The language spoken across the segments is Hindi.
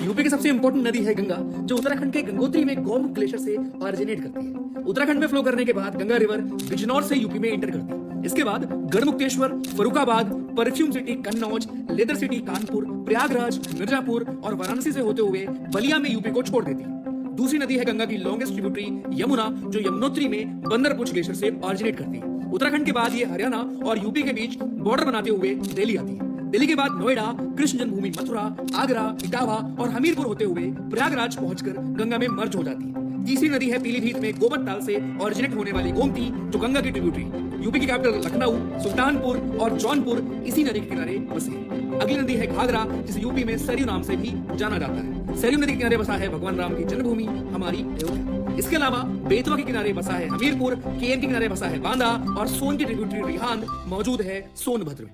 यूपी की सबसे इंपॉर्टेंट नदी है गंगा, जो उत्तराखंड के गंगोत्री में गौमुख ग्लेशियर से ऑरिजिनेट करती है। उत्तराखंड में फ्लो करने के बाद गंगा रिवर बिजनौर से यूपी में एंटर करती है। इसके बाद Garhmukteshwar, Farrukhabad, perfume city Kannauj, leather city Kanpur, Prayagraj, Mirzapur और वाराणसी से होते हुए बलिया में यूपी को छोड़ देती है। दूसरी नदी है गंगा की लॉन्गेस्ट ट्रिब्यूटरी यमुना, जो यमुनोत्री में बंदरपुर ग्लेशियर से ऑरिजिनेट करती है। उत्तराखंड के बाद ये हरियाणा और यूपी के बीच बॉर्डर बनाते हुए दिल्ली आती है। दिल्ली के बाद नोएडा, कृष्ण जन्मभूमि मथुरा, आगरा, इटावा और हमीरपुर होते हुए प्रयागराज पहुंचकर गंगा में मर्ज हो जाती है। तीसरी नदी है पीलीभीत में गोमत ताल से ऑरिजिनेट होने वाली गोमती, जो गंगा की ट्रिब्यूटरी यूपी की कैपिटल लखनऊ, सुल्तानपुर और जौनपुर इसी नदी के किनारे बसे। अगली नदी है घाघरा, जिसे यूपी में सरयू नाम से भी जाना जाता है। सरयू नदी के किनारे बसा है भगवान राम की जन्मभूमि हमारी अयोध्या। इसके अलावा बेतवा के किनारे बसा है हमीरपुर, केएम के किनारे बसा है बांदा और सोन की ट्रिब्यूटरी रिहांद मौजूद है सोनभद्र में।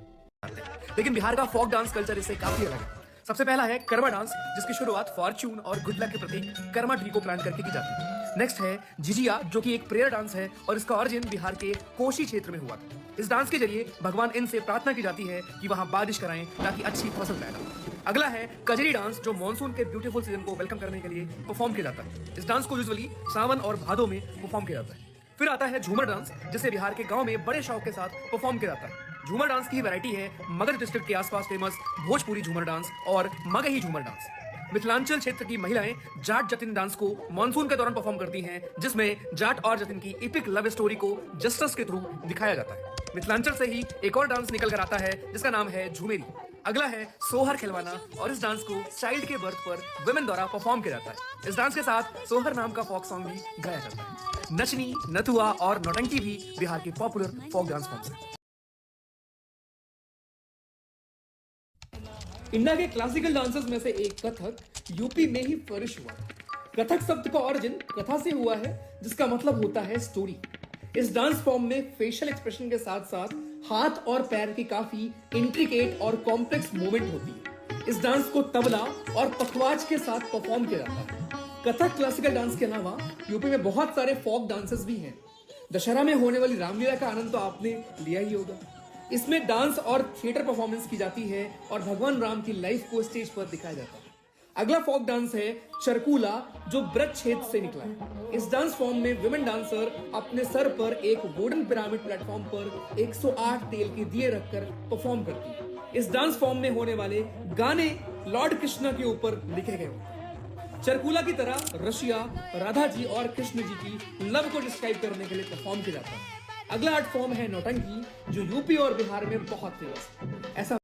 लेकिन बिहार का फोक डांस कल्चर इससे काफी अलग है। सबसे पहला है करवा डांस, जिसकी शुरुआत फॉर्च्यून और गुड लक के प्रतीक कर्मा ट्री को प्लांट करके की जाती है। नेक्स्ट है झिझिया, जो कि एक प्रेयर डांस है और इसका ओरिजिन बिहार के कोशी क्षेत्र में हुआ था। इस डांस के जरिए भगवान इन से प्रार्थना की जाती है कि वहां बारिश कराएं ताकि अच्छी फसल पैदा हो। अगला है कजरी डांस, जो मॉनसून के ब्यूटीफुल सीजन को वेलकम करने के लिए परफॉर्म किया जाता है। इस डांस को यूजुअली सावन और भादो में परफॉर्म किया जाता है। फिर आता है झूमर डांस, जिसे बिहार के गांव में बड़े शौक के साथ परफॉर्म किया जाता है। झूमर डांस की वैरायटी है मगध डिस्ट्रिक्ट के आसपास फेमस भोजपुरी झूमर डांस और मगही झूमर डांस। मिथिलांचल क्षेत्र की महिलाएं जाट जतिन डांस को मानसून के दौरान परफॉर्म करती हैं, जिसमें जाट और जतिन की एपिक लव स्टोरी को जस्टिस के थ्रू दिखाया जाता है। मिथिलांचल से ही एक और डांस निकल कर आता है, जिसका नाम है झूमेरी। अगला है सोहर खिलवाना, और इस डांस को चाइल्ड के बर्थ पर वुमेन द्वारा परफॉर्म किया जाता है। इस डांस के साथ सोहर नाम का फोक सॉन्ग भी गाया जाता है। नचनी, नथुआ और नौटंकी भी बिहार के पॉपुलर फोक डांस फॉर्म्स हैं। इंडिया के क्लासिकल डांसेस में से एक कथक यूपी में ही फ्लरिश हुआ। कथक शब्द का ऑरिजिन कथा से हुआ है, जिसका मतलब होता है स्टोरी। इस डांस फॉर्म में फेशियल एक्सप्रेशन के साथ साथ हाथ और पैर की काफी इंट्रिकेट और कॉम्प्लेक्स मूवमेंट होती है। इस डांस को तबला और पखवाज के साथ परफॉर्म किया जाता है। कथक क्लासिकल डांस के अलावा यूपी में बहुत सारे फोक डांसेस भी हैं। दशहरा में होने वाली रामलीला का आनंद तो आपने लिया ही होगा। इसमें डांस और थिएटर परफॉर्मेंस की जाती है और भगवान राम की लाइफ को स्टेज पर दिखाया जाता है। अगला फोक डांस है चरकूला, जो ब्रज क्षेत्र से निकला है। इस डांस फॉर्म में विमेन डांसर अपने सर पर एक वुडन पिरामिड प्लेटफॉर्म पर 108 तेल के दिए रखकर परफॉर्म करती है। इस डांस फॉर्म में होने वाले गाने लॉर्ड कृष्णा के ऊपर लिखे गए होते हैं। चरकूला की तरह रशिया, राधा जी और कृष्ण जी की लव को डिस्क्राइब करने के लिए परफॉर्म किया जाता है। अगला आर्ट फॉर्म है नौटंकी, जो यूपी और बिहार में बहुत फेमस है। ऐसा